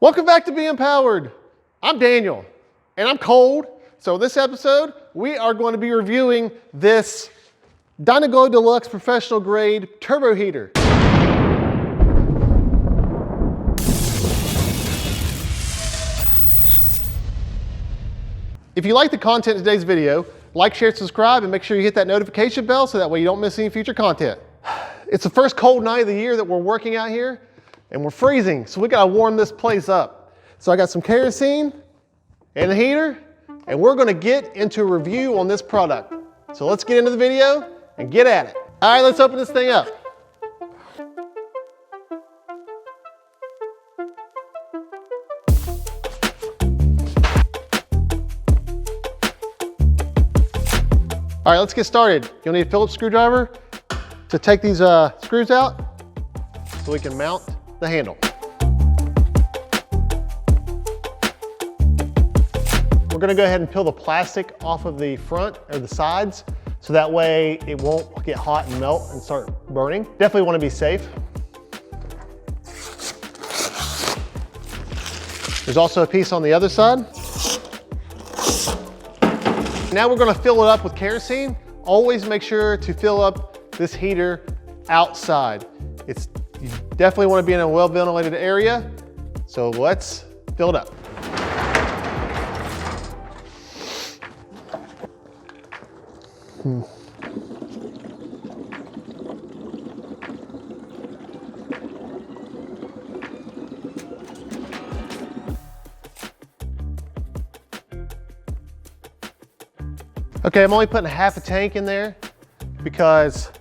Welcome back to Be Empowered. I'm Daniel, and I'm cold. So this episode, we are going to be reviewing this Dyna-Glo Delux Professional Grade Turbo Heater. If you like the content in today's video, like, share, subscribe, and make sure you hit that notification bell so that way you don't miss any future content. It's the first cold night of the year that we're working out here, and we're freezing, so we gotta warm this place up. So I got some kerosene and a heater, and we're gonna get into a review on this product. So let's get into the video and get at it. All right, let's open this thing up. All right, let's get started. You'll need a Phillips screwdriver to take these screws out so we can mount the handle. We're gonna go ahead and peel the plastic off of the front or the sides so that way it won't get hot and melt and start burning. Definitely wanna be safe. There's also a piece on the other side. Now we're gonna fill it up with kerosene. Always make sure to fill up this heater outside. You definitely wanna be in a well-ventilated area. So let's fill it up. Okay, I'm only putting half a tank in there because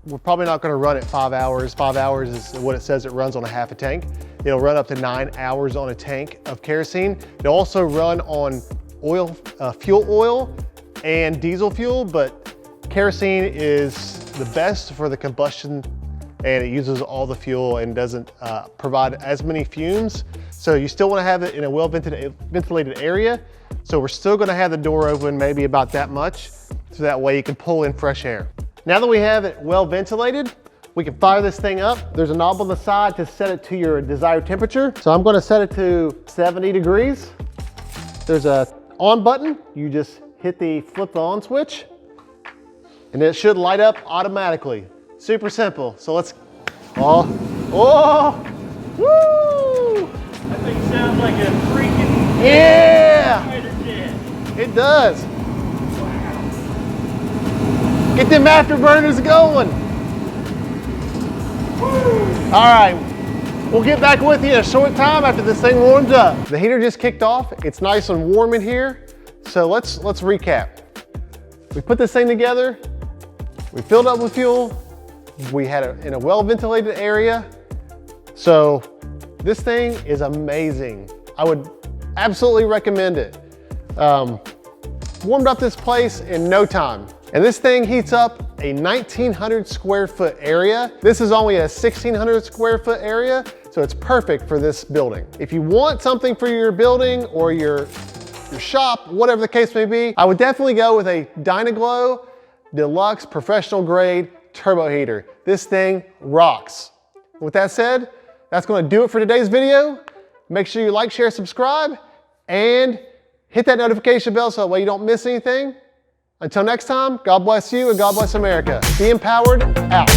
we're probably not gonna run it 5 hours. 5 hours is what it says it runs on a half a tank. It'll run up to 9 hours on a tank of kerosene. It'll also run on oil, fuel oil and diesel fuel, but kerosene is the best for the combustion and it uses all the fuel and doesn't provide as many fumes. So you still wanna have it in a well-ventilated area. So we're still gonna have the door open maybe about that much, so that way you can pull in fresh air. Now that we have it well ventilated, we can fire this thing up. There's a knob on the side to set it to your desired temperature. So I'm gonna set it to 70 degrees. There's a on button. You just flip the on switch, and it should light up automatically. Super simple. So let's, woo! That thing sounds like a freaking It does. Get them afterburners going. All right, we'll get back with you in a short time after this thing warms up. The heater just kicked off. It's nice and warm in here. So let's recap. We put this thing together. We filled up with fuel. We had it in a well-ventilated area. So this thing is amazing. I would absolutely recommend it. Warmed up this place in no time. And this thing heats up a 1,900 square foot area. This is only a 1,600 square foot area, so it's perfect for this building. If you want something for your building or your shop, whatever the case may be, I would definitely go with a Dyna-Glo Delux Professional Grade Turbo Heater. This thing rocks. With that said, that's gonna do it for today's video. Make sure you like, share, subscribe, and hit that notification bell so that way you don't miss anything. Until next time, God bless you and God bless America. Be empowered, out.